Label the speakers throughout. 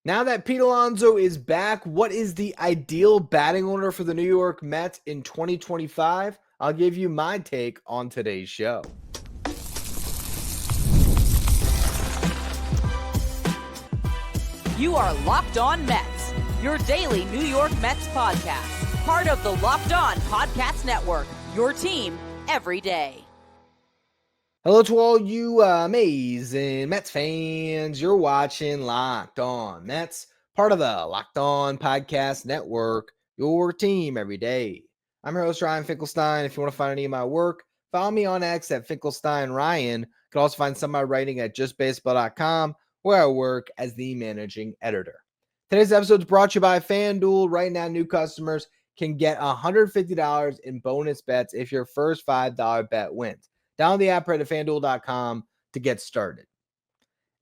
Speaker 1: Now that Pete Alonso is back, what is the ideal batting order for the New York Mets in 2025? I'll give you my take on today's show.
Speaker 2: You are Locked On Mets, your daily New York Mets podcast. Part of the Locked On Podcast Network, your team every day.
Speaker 1: Hello to all you amazing Mets fans. You're watching Locked On Mets, part of the Locked On Podcast Network, your team every day. I'm your host, Ryan Finkelstein. If you want to find any of my work, follow me on X at Finkelstein Ryan. You can also find some of my writing at justbaseball.com, where I work as the managing editor. Today's episode is brought to you by FanDuel. Right now, new customers can get $150 in bonus bets if your first $5 bet wins. Download the app right at FanDuel.com to get started.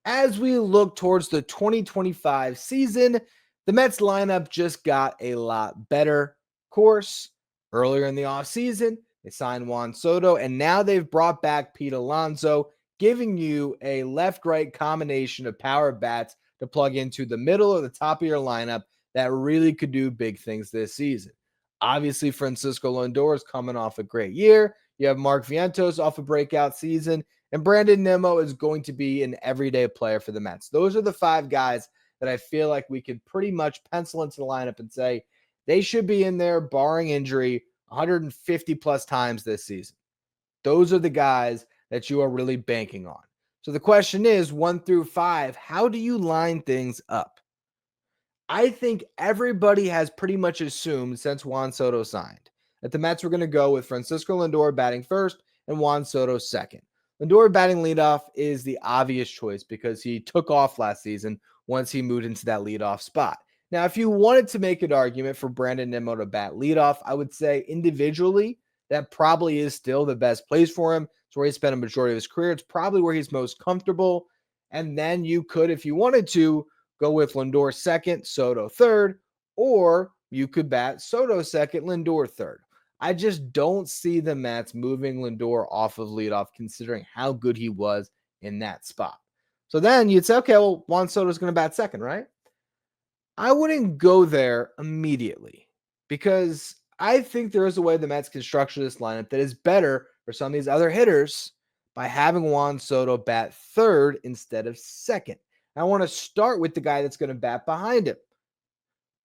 Speaker 1: As we look towards the 2025 season, the Mets lineup just got a lot better. Of course, earlier in the offseason, they signed Juan Soto, and now they've brought back Pete Alonso, giving you a left-right combination of power bats to plug into the middle or the top of your lineup that really could do big things this season. Obviously, Francisco Lindor is coming off a great year. You have Mark Vientos off a breakout season, and Brandon Nimmo is going to be an everyday player for the Mets. Those are the five guys that I feel like we could pretty much pencil into the lineup and say they should be in there, barring injury, 150 plus times this season. Those are the guys that you are really banking on. So the question is, 1 through 5, how do you line things up? I think everybody has pretty much assumed since Juan Soto signed that the Mets were going to go with Francisco Lindor batting first and Juan Soto second. Lindor batting leadoff is the obvious choice because he took off last season once he moved into that leadoff spot. Now, if you wanted to make an argument for Brandon Nimmo to bat leadoff, I would say individually that probably is still the best place for him. It's where he spent a majority of his career. It's probably where he's most comfortable. And then you could, if you wanted to, go with Lindor second, Soto third, or you could bat Soto second, Lindor third. I just don't see the Mets moving Lindor off of leadoff considering how good he was in that spot. So then you'd say, okay, well, Juan Soto's going to bat second, right? I wouldn't go there immediately because I think there is a way the Mets can structure this lineup that is better for some of these other hitters by having Juan Soto bat third instead of second. I want to start with the guy that's going to bat behind him.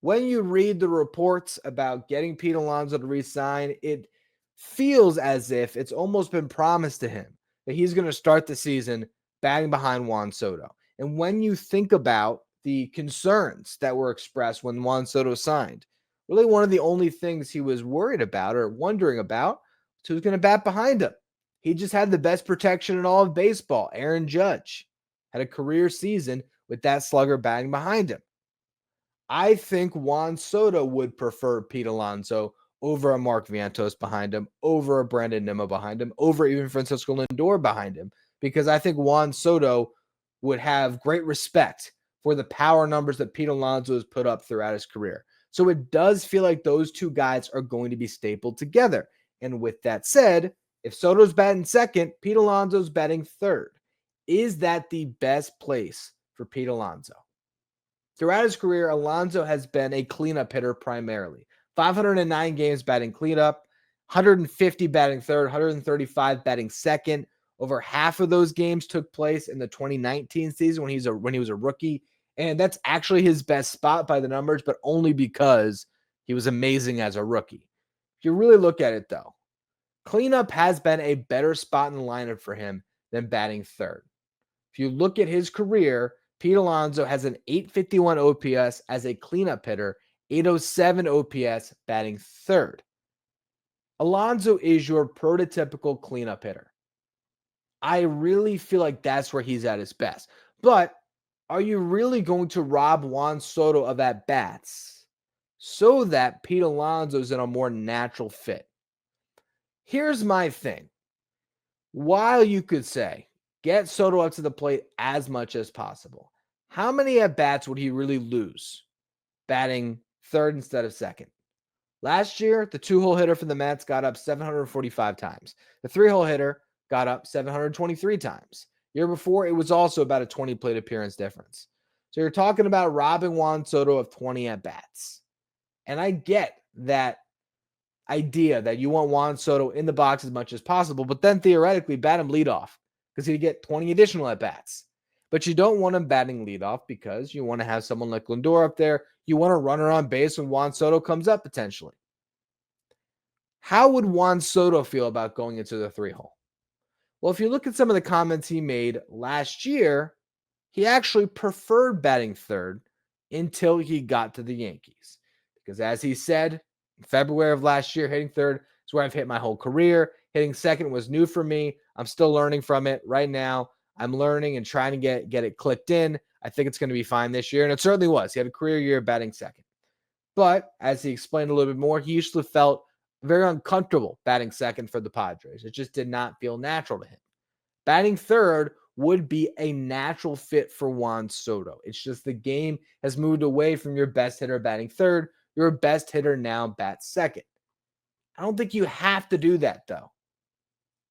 Speaker 1: When you read the reports about getting Pete Alonso to re-sign, it feels as if it's almost been promised to him that he's going to start the season batting behind Juan Soto. And when you think about the concerns that were expressed when Juan Soto signed, really one of the only things he was worried about or wondering about was who's going to bat behind him. He just had the best protection in all of baseball. Aaron Judge had a career season with that slugger batting behind him. I think Juan Soto would prefer Pete Alonso over a Mark Vientos behind him, over a Brandon Nimmo behind him, over even Francisco Lindor behind him, because I think Juan Soto would have great respect for the power numbers that Pete Alonso has put up throughout his career. So it does feel like those two guys are going to be stapled together. And with that said, if Soto's batting second, Pete Alonso's batting third. Is that the best place for Pete Alonso? Throughout his career, Alonso has been a cleanup hitter primarily. 509 games batting cleanup, 150 batting third, 135 batting second. Over half of those games took place in the 2019 season when he was a rookie. And that's actually his best spot by the numbers, but only because he was amazing as a rookie. If you really look at it, though, cleanup has been a better spot in the lineup for him than batting third. If you look at his career, Pete Alonso has an 851 OPS as a cleanup hitter, 807 OPS batting third. Alonso is your prototypical cleanup hitter. I really feel like that's where he's at his best. But are you really going to rob Juan Soto of at-bats so that Pete Alonso is in a more natural fit? Here's my thing. While you could say, get Soto up to the plate as much as possible, how many at-bats would he really lose batting third instead of second? Last year, the two-hole hitter for the Mets got up 745 times. The three-hole hitter got up 723 times. Year before, it was also about a 20 plate appearance difference. So you're talking about robbing Juan Soto of 20 at-bats. And I get that idea that you want Juan Soto in the box as much as possible, but then theoretically bat him leadoff because he'd get 20 additional at-bats. But you don't want him batting leadoff because you want to have someone like Lindor up there. You want a runner on base when Juan Soto comes up potentially. How would Juan Soto feel about going into the 3-hole? Well, if you look at some of the comments he made last year, he actually preferred batting third until he got to the Yankees. Because as he said, in February of last year, hitting third is where I've hit my whole career. Hitting second was new for me. I'm still learning from it right now. I'm learning and trying to get it clicked in. I think it's going to be fine this year. And it certainly was. He had a career year batting second. But as he explained a little bit more, he usually felt very uncomfortable batting second for the Padres. It just did not feel natural to him. Batting third would be a natural fit for Juan Soto. It's just the game has moved away from your best hitter batting third. Your best hitter now bats second. I don't think you have to do that, though.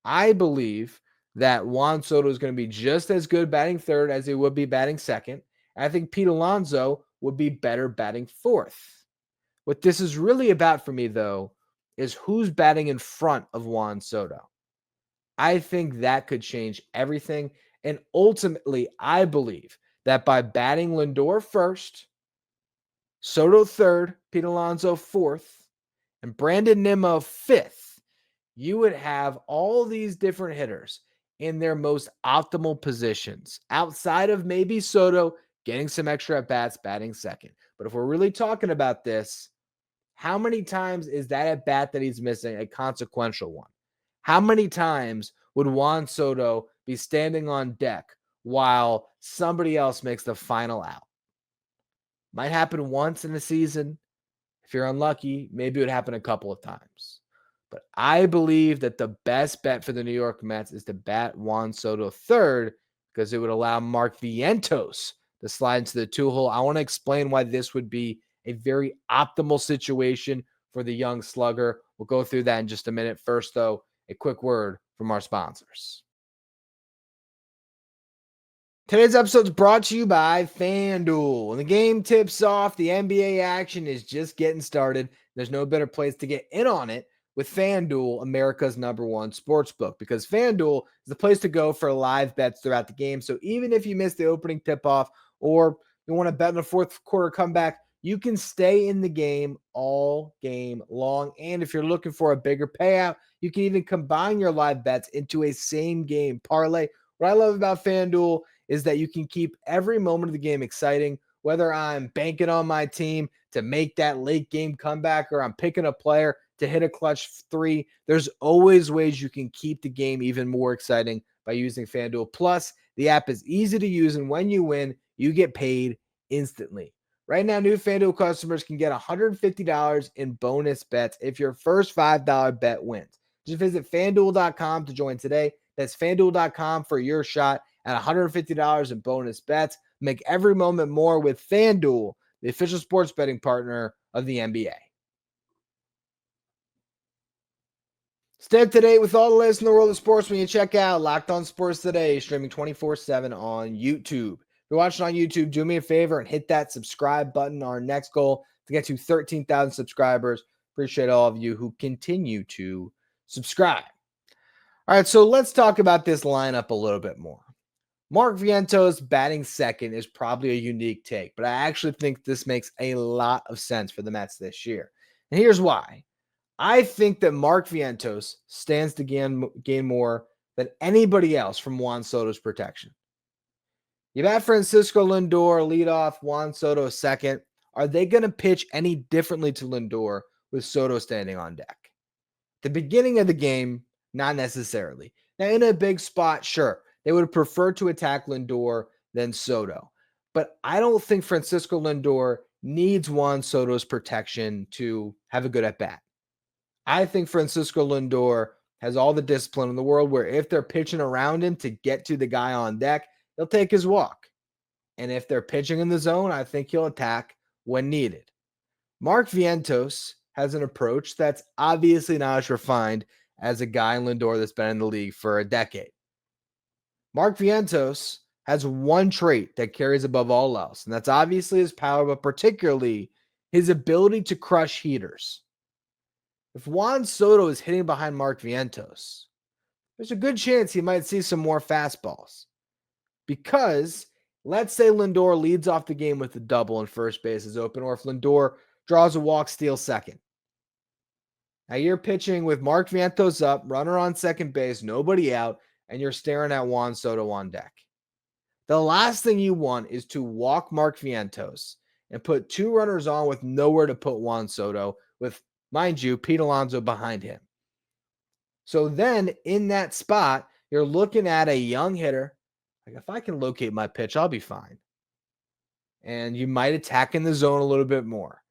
Speaker 1: I believe that Juan Soto is going to be just as good batting third as he would be batting second. I think Pete Alonso would be better batting fourth. What this is really about for me, though, is who's batting in front of Juan Soto. I think that could change everything. And ultimately, I believe that by batting Lindor first, Soto third, Pete Alonso fourth, and Brandon Nimmo fifth, you would have all these different hitters in their most optimal positions outside of maybe Soto getting some extra at bats, batting second. But if we're really talking about this, how many times is that at bat that he's missing a consequential one? How many times would Juan Soto be standing on deck while somebody else makes the final out? Might happen once in a season. If you're unlucky, maybe it would happen a couple of times. But I believe that the best bet for the New York Mets is to bat Juan Soto third because it would allow Mark Vientos to slide into the 2-hole. I want to explain why this would be a very optimal situation for the young slugger. We'll go through that in just a minute. First, though, a quick word from our sponsors. Today's episode is brought to you by FanDuel. When the game tips off, the NBA action is just getting started. There's no better place to get in on it with FanDuel, America's #1 sportsbook, because FanDuel is the place to go for live bets throughout the game. So even if you miss the opening tip-off or you want to bet in a fourth quarter comeback, you can stay in the game all game long. And if you're looking for a bigger payout, you can even combine your live bets into a same-game parlay. What I love about FanDuel is that you can keep every moment of the game exciting, whether I'm banking on my team to make that late game comeback or I'm picking a player to hit a clutch three. There's always ways you can keep the game even more exciting by using FanDuel. Plus, the app is easy to use, and when you win, you get paid instantly. Right now, new FanDuel customers can get $150 in bonus bets if your first $5 bet wins. Just visit FanDuel.com to join today. That's FanDuel.com for your shot at $150 in bonus bets. Make every moment more with FanDuel, the official sports betting partner of the NBA. Stay up to date with all the latest in the world of sports when you check out Locked On Sports Today, streaming 24/7 on YouTube. If you're watching on YouTube, do me a favor and hit that subscribe button. Our next goal to get to 13,000 subscribers. Appreciate all of you who continue to subscribe. All right, so let's talk about this lineup a little bit more. Mark Vientos batting second is probably a unique take, but I actually think this makes a lot of sense for the Mets this year. And here's why. I think that Mark Vientos stands to gain more than anybody else from Juan Soto's protection. You bat Francisco Lindor, leadoff, Juan Soto second. Are they going to pitch any differently to Lindor with Soto standing on deck? The beginning of the game, not necessarily. Now, in a big spot, sure, they would prefer to attack Lindor than Soto. But I don't think Francisco Lindor needs Juan Soto's protection to have a good at-bat. I think Francisco Lindor has all the discipline in the world where if they're pitching around him to get to the guy on deck, he'll take his walk. And if they're pitching in the zone, I think he'll attack when needed. Mark Vientos has an approach that's obviously not as refined as a guy in Lindor that's been in the league for a decade. Mark Vientos has one trait that carries above all else, and that's obviously his power, but particularly his ability to crush heaters. If Juan Soto is hitting behind Mark Vientos, there's a good chance he might see some more fastballs. Because let's say Lindor leads off the game with a double and first base is open, or if Lindor draws a walk, steals second. Now you're pitching with Mark Vientos up, runner on second base, nobody out, and you're staring at Juan Soto on deck. The last thing you want is to walk Mark Vientos and put two runners on with nowhere to put Juan Soto, with, mind you, Pete Alonso behind him. So then in that spot, you're looking at a young hitter. Like, if I can locate my pitch, I'll be fine. And you might attack in the zone a little bit more.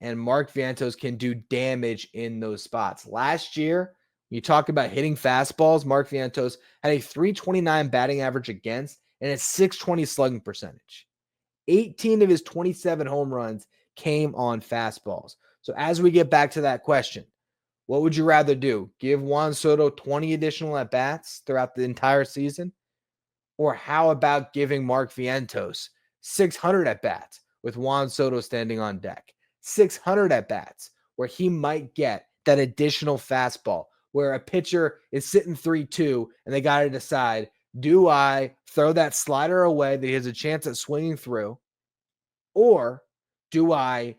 Speaker 1: And Mark Vientos can do damage in those spots. Last year, you talk about hitting fastballs, Mark Vientos had a 329 batting average against and a 620 slugging percentage. 18 of his 27 home runs came on fastballs. So as we get back to that question, what would you rather do? Give Juan Soto 20 additional at-bats throughout the entire season? Or how about giving Mark Vientos 600 at-bats with Juan Soto standing on deck? 600 at-bats where he might get that additional fastball, where a pitcher is sitting 3-2 and they got to decide, do I throw that slider away that he has a chance at swinging through, or do I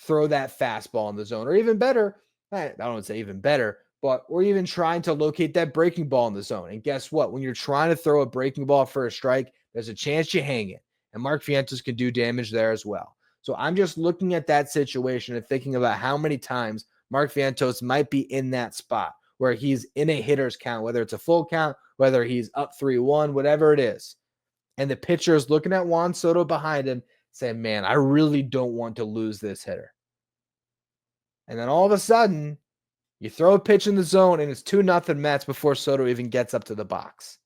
Speaker 1: throw that fastball in the zone? Or even better, I don't want to say even better, but we're even trying to locate that breaking ball in the zone. And guess what? When you're trying to throw a breaking ball for a strike, there's a chance you hang it. And Mark Vientos can do damage there as well. So I'm just looking at that situation and thinking about how many times Mark Vientos might be in that spot where he's in a hitter's count, whether it's a full count, whether he's up 3-1, whatever it is. And the pitcher is looking at Juan Soto behind him saying, man, I really don't want to lose this hitter. And then all of a sudden, you throw a pitch in the zone and it's 2-0 Mets before Soto even gets up to the box.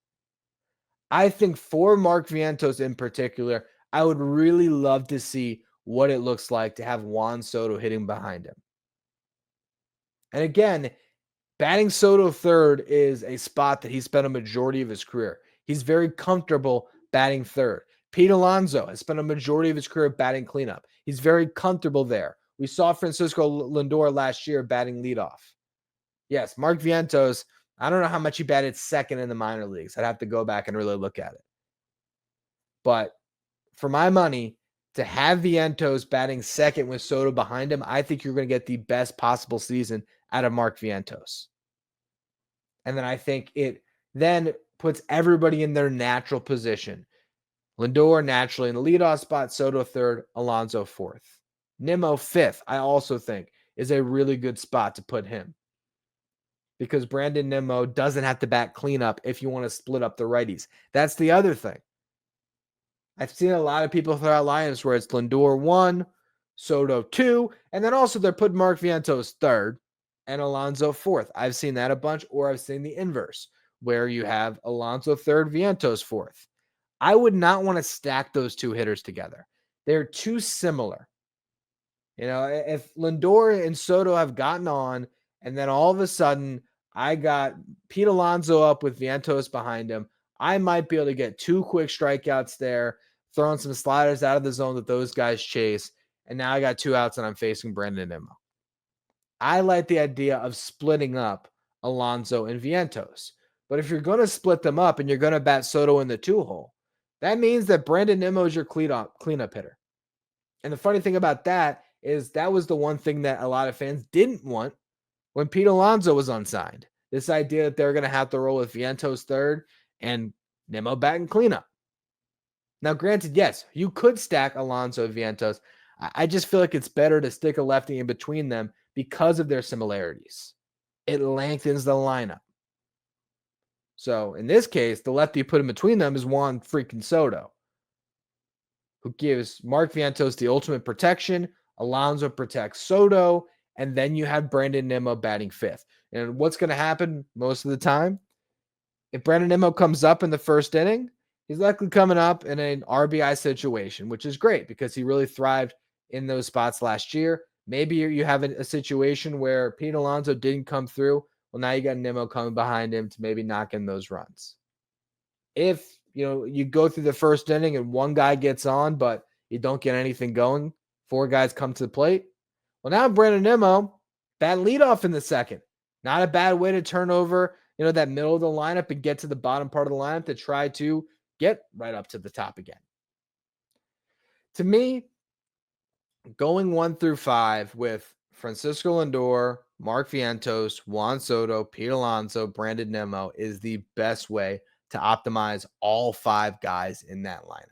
Speaker 1: I think for Mark Vientos in particular, I would really love to see what it looks like to have Juan Soto hitting behind him. And again, batting Soto third is a spot that he spent a majority of his career. He's very comfortable batting third. Pete Alonso has spent a majority of his career batting cleanup. He's very comfortable there. We saw Francisco Lindor last year batting leadoff. Yes, Mark Vientos, I don't know how much he batted second in the minor leagues. I'd have to go back and really look at it. But for my money, to have Vientos batting second with Soto behind him, I think you're going to get the best possible season out of Mark Vientos. And then I think it then puts everybody in their natural position. Lindor naturally in the leadoff spot, Soto third, Alonso fourth. Nimmo fifth, I also think, is a really good spot to put him, because Brandon Nimmo doesn't have to bat cleanup if you want to split up the righties. That's the other thing. I've seen a lot of people throw out lineups where it's Lindor 1, Soto 2, and then also they're putting Mark Vientos third and Alonso fourth. I've seen that a bunch, or I've seen the inverse, where you have Alonso third, Vientos fourth. I would not want to stack those two hitters together. They're too similar. You know, if Lindor and Soto have gotten on, and then all of a sudden I got Pete Alonso up with Vientos behind him, I might be able to get two quick strikeouts there, throwing some sliders out of the zone that those guys chase, and now I got 2 outs and I'm facing Brandon Nimmo. I like the idea of splitting up Alonso and Vientos. But if you're going to split them up and you're going to bat Soto in the 2-hole, that means that Brandon Nimmo is your cleanup hitter. And the funny thing about that is that was the one thing that a lot of fans didn't want when Pete Alonso was unsigned. This idea that they're going to have to roll with Vientos third and Nimmo batting cleanup. Now, granted, yes, you could stack Alonso and Vientos. I just feel like it's better to stick a lefty in between them because of their similarities. It lengthens the lineup. So in this case, the lefty you put in between them is Juan freaking Soto, who gives Mark Vientos the ultimate protection. Alonso protects Soto, and then you have Brandon Nimmo batting fifth. And what's going to happen most of the time? If Brandon Nimmo comes up in the first inning, he's likely coming up in an RBI situation, which is great because he really thrived in those spots last year. Maybe you have a situation where Pete Alonso didn't come through. Well, now you got Nimmo coming behind him to maybe knock in those runs. If you go through the first inning and one guy gets on, but you don't get anything going. 4 guys come to the plate. Well, now Brandon Nimmo, bad leadoff in the second. Not a bad way to turn over, that middle of the lineup and get to the bottom part of the lineup to try to get right up to the top again. To me, going 1 through 5 with Francisco Lindor, Mark Vientos, Juan Soto, Pete Alonso, Brandon Nimmo is the best way to optimize all 5 guys in that lineup.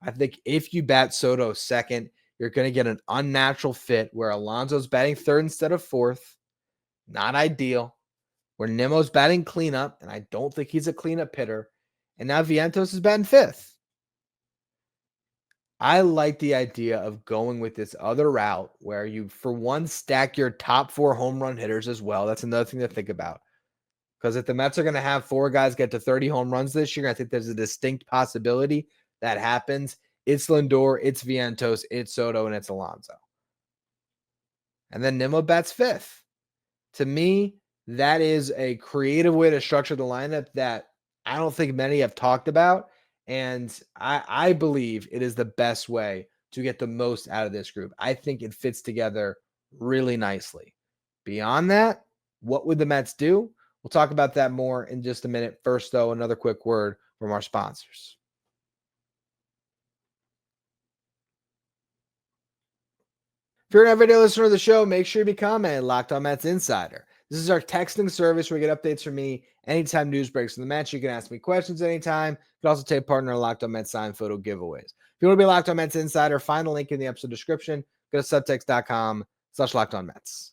Speaker 1: I think if you bat Soto second, you're going to get an unnatural fit where Alonso's batting third instead of fourth. Not ideal. Where Nimmo's batting cleanup, and I don't think he's a cleanup hitter. And now Vientos is batting fifth. I like the idea of going with this other route where you, for one, stack your top 4 home run hitters as well. That's another thing to think about. Because if the Mets are going to have 4 guys get to 30 home runs this year, I think there's a distinct possibility that happens. It's Lindor, it's Vientos, it's Soto, and it's Alonso. And then Nimmo bats fifth. To me, that is a creative way to structure the lineup that I don't think many have talked about. And I believe it is the best way to get the most out of this group. I think it fits together really nicely. Beyond that, what would the Mets do? We'll talk about that more in just a minute. First, though, another quick word from our sponsors. If you're an everyday listener of the show, make sure you become a Locked On Mets Insider. This is our texting service where you get updates from me anytime news breaks from the Mets. You can ask me questions anytime. You can also take part in our Locked On Mets signed photo giveaways. If you want to be a Locked On Mets Insider, find the link in the episode description. Go to subtext.com/LockedOnMets.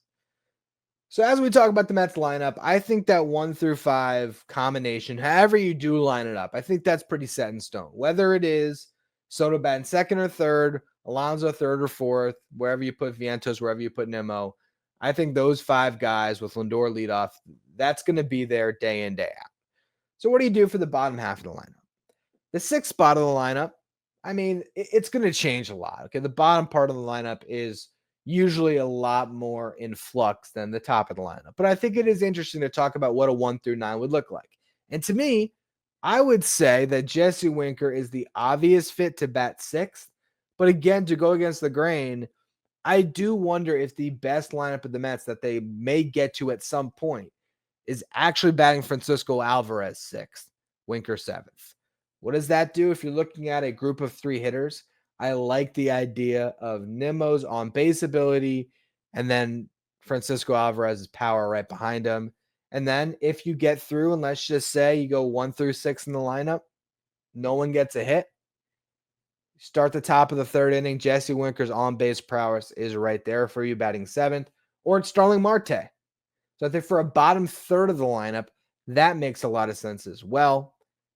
Speaker 1: So as we talk about the Mets lineup, I think that 1 through 5 combination, however you do line it up, I think that's pretty set in stone. Whether it is Soto batting second or third, Alonso third or fourth, wherever you put Vientos, wherever you put Nimmo, I think those 5 guys with Lindor leadoff, that's going to be there day in, day out. So what do you do for the bottom half of the lineup? The 6th spot of the lineup, I mean, it's going to change a lot. Okay, the bottom part of the lineup is usually a lot more in flux than the top of the lineup. But I think it is interesting to talk about what a 1 through 9 would look like. And to me, I would say that Jesse Winker is the obvious fit to bat 6th. But again, to go against the grain, I do wonder if the best lineup of the Mets that they may get to at some point is actually batting Francisco Alvarez 6th, Winker 7th. What does that do if you're looking at a group of 3 hitters? I like the idea of Nimmo's on-base ability and then Francisco Alvarez's power right behind him. And then if you get through, and let's just say you go 1 through 6 in the lineup, no one gets a hit. Start the top of the 3rd inning. Jesse Winker's on-base prowess is right there for you, batting 7th. Or it's Starling Marte. So I think for a bottom 3rd of the lineup, that makes a lot of sense as well.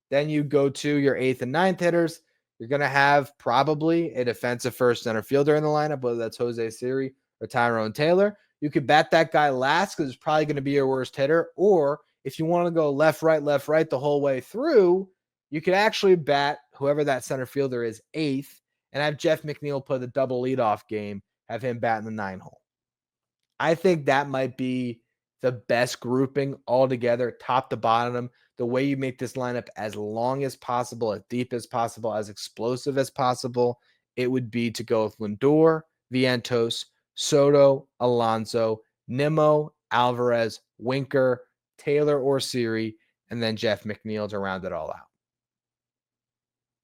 Speaker 1: Then you go to your 8th and 9th hitters. You're going to have probably a defensive first center fielder in the lineup, whether that's Jose Siri or Tyrone Taylor. You could bat that guy last because it's probably going to be your worst hitter. Or if you want to go left, right the whole way through, you could actually bat whoever that center fielder is 8th and have Jeff McNeil play the double leadoff game, have him bat in the 9 hole. I think that might be the best grouping altogether, top to bottom, the way you make this lineup as long as possible, as deep as possible, as explosive as possible. It would be to go with Lindor, Vientos, Soto, Alonso, Nimmo, Alvarez, Winker, Taylor or Siri, and then Jeff McNeil to round it all out.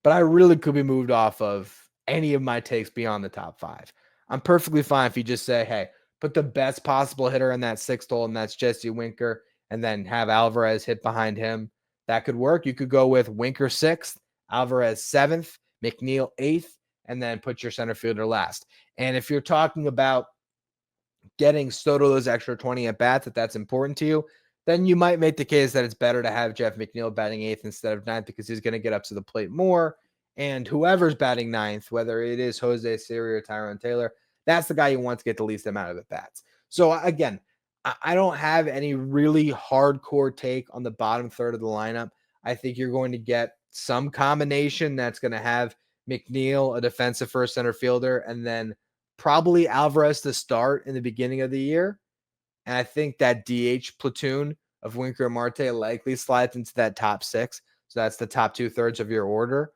Speaker 1: But I really could be moved off of any of my takes beyond the top 5. I'm perfectly fine if you just say, hey, put the best possible hitter in that 6th hole, and that's Jesse Winker, and then have Alvarez hit behind him. That could work. You could go with Winker 6th, Alvarez 7th, McNeil 8th, and then put your center fielder last. And if you're talking about getting Soto those extra 20 at-bats, if that's important to you, then you might make the case that it's better to have Jeff McNeil batting 8th instead of 9th because he's going to get up to the plate more. And whoever's batting 9th, whether it is Jose Siri or Tyrone Taylor, that's the guy you want to get the least amount of at-bats. So again, I don't have any really hardcore take on the bottom 3rd of the lineup. I think you're going to get some combination that's going to have McNeil, a defensive first center fielder, and then probably Alvarez to start in the beginning of the year. And I think that DH platoon of Winker and Marte likely slides into that top 6. So that's the top 2/3 of your order.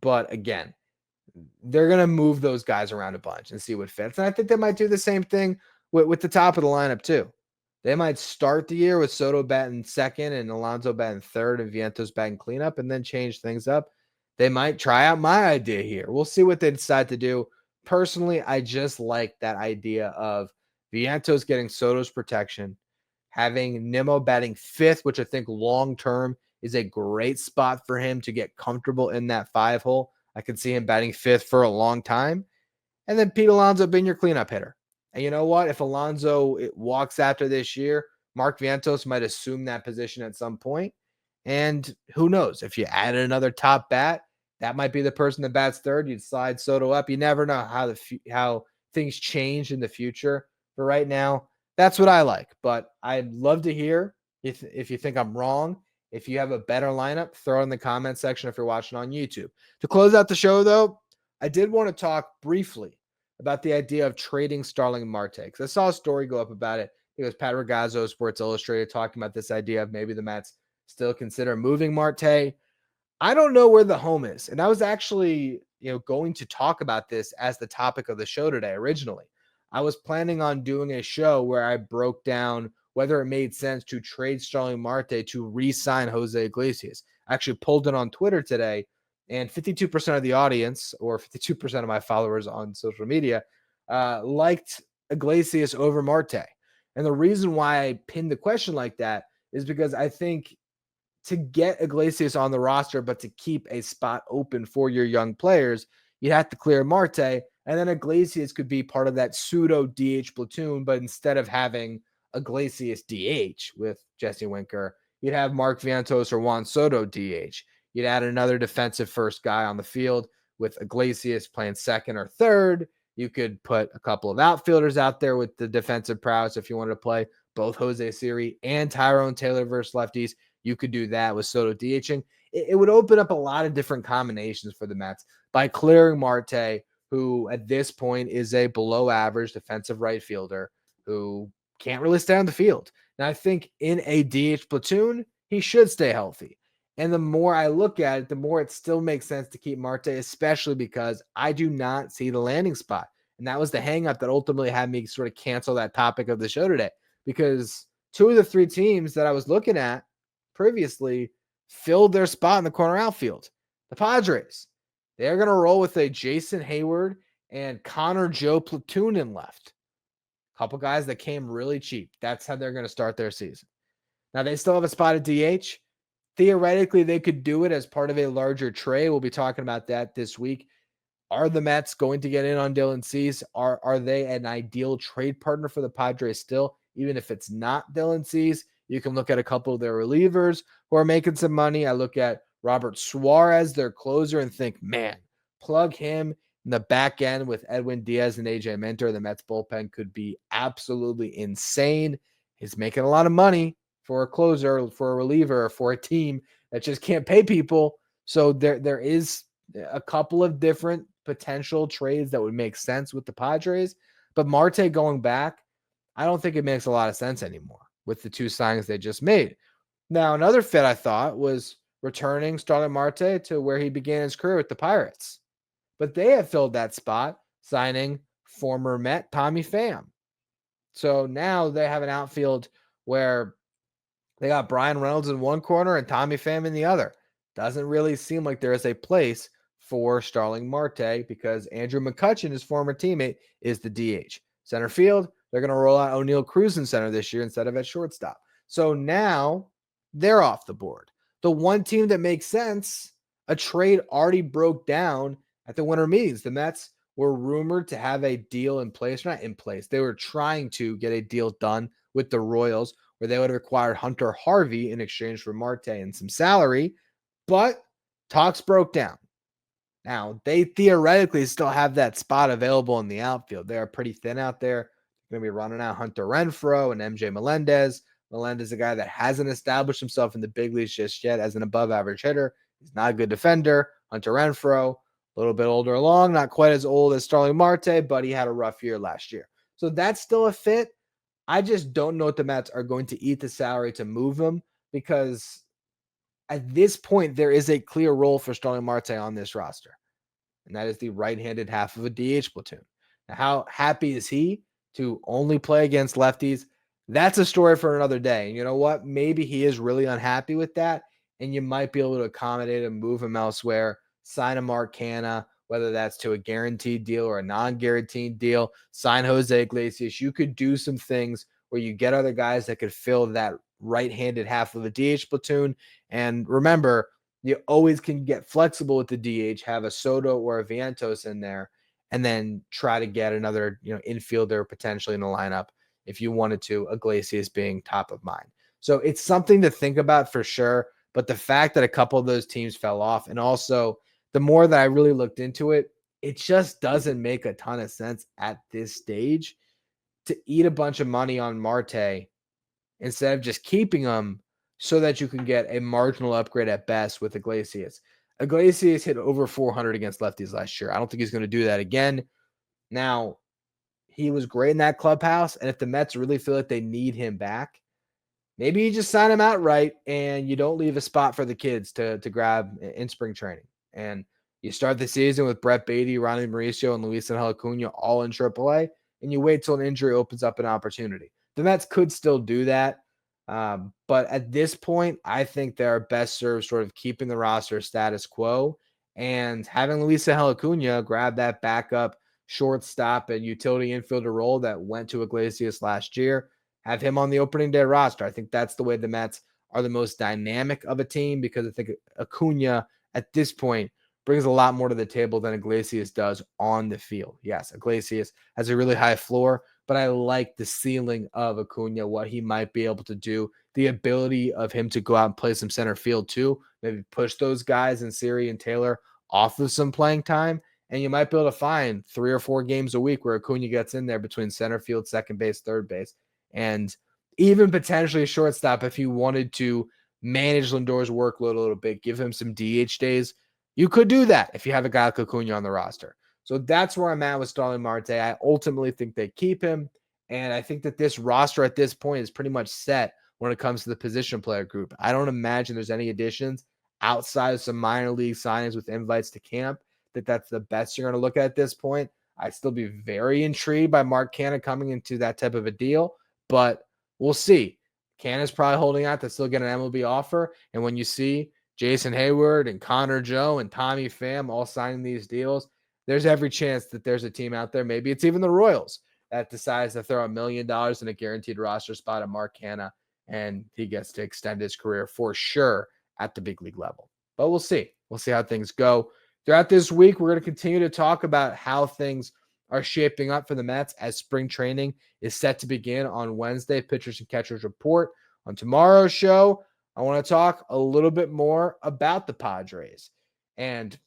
Speaker 1: But again, they're going to move those guys around a bunch and see what fits. And I think they might do the same thing with the top of the lineup too. They might start the year with Soto batting second and Alonso batting third and Vientos batting cleanup and then change things up. They might try out my idea here. We'll see what they decide to do. Personally, I just like that idea of Vientos getting Soto's protection, having Nimmo batting fifth, which I think long term is a great spot for him to get comfortable in that 5 hole. I could see him batting fifth for a long time. And then Pete Alonso being your cleanup hitter. And you know what? If Alonso walks after this year, Mark Vientos might assume that position at some point. And who knows? If you added another top bat, that might be the person that bats third. You'd slide Soto up. You never know how things change in the future. But right now, that's what I like. But I'd love to hear if you think I'm wrong. If you have a better lineup, throw it in the comment section if you're watching on YouTube. To close out the show, though, I did want to talk briefly about the idea of trading Starling Marte, because I saw a story go up about it. It was Pat Ragazzo, Sports Illustrated, talking about this idea of maybe the Mets still consider moving Marte. I don't know where the home is. And I was actually, going to talk about this as the topic of the show today originally. I was planning on doing a show where I broke down whether it made sense to trade Starling Marte to re-sign Jose Iglesias. I actually pulled it on Twitter today, and 52% of the audience, or 52% of my followers on social media, liked Iglesias over Marte. And the reason why I pinned the question like that is because I think to get Iglesias on the roster, but to keep a spot open for your young players, you'd have to clear Marte, and then Iglesias could be part of that pseudo DH platoon, but instead of having Iglesias DH with Jesse Winker, you'd have Mark Vientos or Juan Soto DH. You'd add another defensive first guy on the field with Iglesias playing second or third. You could put a couple of outfielders out there with the defensive prowess if you wanted to play both Jose Siri and Tyrone Taylor versus lefties. You could do that with Soto DHing. It would open up a lot of different combinations for the Mets by clearing Marte, who at this point is a below average defensive right fielder who can't really stay on the field. Now, I think in a DH platoon, he should stay healthy. And the more I look at it, the more it still makes sense to keep Marte, especially because I do not see the landing spot. And that was the hang-up that ultimately had me sort of cancel that topic of the show today, because 2 of the 3 teams that I was looking at previously filled their spot in the corner outfield. The Padres, they're going to roll with a Jason Hayward and Connor Joe platoon in left. A couple guys that came really cheap. That's how they're going to start their season. Now, they still have a spot at DH. Theoretically, they could do it as part of a larger trade. We'll be talking about that this week. Are the Mets going to get in on Dylan Cease? Are they an ideal trade partner for the Padres still? Even if it's not Dylan Cease, you can look at a couple of their relievers who are making some money. I look at Robert Suarez, their closer, and think, man, plug him in the back end with Edwin Diaz and AJ Minter. The Mets bullpen could be absolutely insane. He's making a lot of money for a closer, for a reliever, for a team that just can't pay people. So there is a couple of different potential trades that would make sense with the Padres. But Marte going back, I don't think it makes a lot of sense anymore with the 2 signings they just made. Now, another fit I thought was returning Starling Marte to where he began his career with the Pirates. But they have filled that spot, signing former Met Tommy Pham. So now they have an outfield where they got Brian Reynolds in one corner and Tommy Pham in the other. Doesn't really seem like there is a place for Starling Marte because Andrew McCutchen, his former teammate, is the DH. Center field, they're going to roll out O'Neill Cruz in center this year instead of at shortstop. So now they're off the board. The one team that makes sense, a trade already broke down at the winter meetings. The Mets were rumored to have a deal in place, not in place. They were trying to get a deal done with the Royals where they would have acquired Hunter Harvey in exchange for Marte and some salary, but talks broke down. Now, they theoretically still have that spot available in the outfield. They are pretty thin out there. They're going to be running out Hunter Renfroe and MJ Melendez. Melendez is a guy that hasn't established himself in the big leagues just yet as an above-average hitter. He's not a good defender. Hunter Renfroe, a little bit older along, not quite as old as Starling Marte, but he had a rough year last year. So that's still a fit. I just don't know if the Mets are going to eat the salary to move him because at this point, there is a clear role for Starling Marte on this roster, and that is the right-handed half of a DH platoon. Now, how happy is he to only play against lefties? That's a story for another day. And you know what? Maybe he is really unhappy with that, and you might be able to accommodate him, move him elsewhere, sign a Mark Canha, whether that's to a guaranteed deal or a non-guaranteed deal, sign Jose Iglesias. You could do some things where you get other guys that could fill that right-handed half of the DH platoon. And remember, you always can get flexible with the DH, have a Soto or a Vientos in there, and then try to get another, infielder potentially in the lineup if you wanted to, Iglesias being top of mind. So it's something to think about for sure. But the fact that a couple of those teams fell off, and also the more that I really looked into it, it just doesn't make a ton of sense at this stage to eat a bunch of money on Marte instead of just keeping him so that you can get a marginal upgrade at best with Iglesias. Iglesias hit over 400 against lefties last year. I don't think he's going to do that again. Now, he was great in that clubhouse, and if the Mets really feel like they need him back, maybe you just sign him outright and you don't leave a spot for the kids to grab in spring training. And you start the season with Brett Beatty, Ronnie Mauricio, and Luis Angel Acuna all in AAA, and you wait till an injury opens up an opportunity. The Mets could still do that. But at this point, I think they're best served sort of keeping the roster status quo and having Luis Angel Acuna grab that backup shortstop and utility infielder role that went to Iglesias last year. Have him on the opening day roster. I think that's the way the Mets are the most dynamic of a team, because I think Acuna at this point brings a lot more to the table than Iglesias does on the field. Yes, Iglesias has a really high floor, but I like the ceiling of Acuna, what he might be able to do, the ability of him to go out and play some center field too, maybe push those guys in Siri and Taylor off of some playing time, and you might be able to find 3 or 4 games a week where Acuna gets in there between center field, second base, third base, and even potentially a shortstop if you wanted to manage Lindor's workload a little bit, give him some DH days. You could do that if you have a guy like Acuna on the roster. So that's where I'm at with Starling Marte. I ultimately think they keep him, and I think that this roster at this point is pretty much set when it comes to the position player group. I don't imagine there's any additions outside of some minor league signings with invites to camp that's the best you're going to look at this point. I'd still be very intrigued by Mark Canha coming into that type of a deal, but we'll see. Canha's probably holding out to still get an MLB offer, and when you see Jason Hayward and Connor Joe and Tommy Pham all signing these deals, there's every chance that there's a team out there, maybe it's even the Royals, that decides to throw $1 million in a guaranteed roster spot on Mark Canha, and he gets to extend his career for sure at the big league level. But we'll see. We'll see how things go. Throughout this week, we're going to continue to talk about how things are shaping up for the Mets as spring training is set to begin on Wednesday. Pitchers and catchers report. On tomorrow's show, I want to talk a little bit more about the Padres. And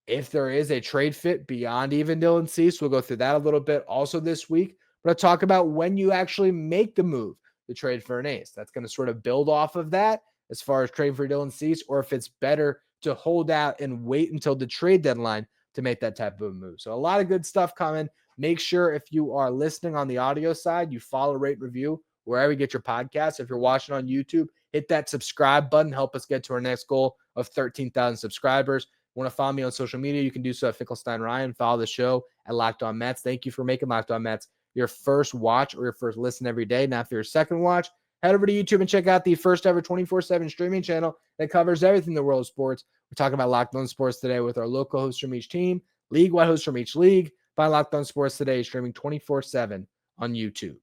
Speaker 1: if there is a trade fit beyond even Dylan Cease, we'll go through that a little bit also this week. But I'll talk about when you actually make the move to trade for an ace. That's going to sort of build off of that as far as trading for Dylan Cease, or if it's better to hold out and wait until the trade deadline to make that type of a move. So a lot of good stuff coming. Make sure if you are listening on the audio side, you follow, rate, review wherever you get your podcasts. If you're watching on YouTube, hit that subscribe button. Help us get to our next goal of 13,000 subscribers. Want to follow me on social media, you can do so at Finkelstein Ryan. Follow the show at Locked On Mets. Thank you for making Locked On Mets your first watch or your first listen every day. Now, for your second watch, head over to YouTube and check out the first ever 24/7 streaming channel that covers everything in the world of sports. We're talking about Locked On Sports today with our local hosts from each team, league-wide hosts from each league. Find Locked On Sports today streaming 24/7 on YouTube.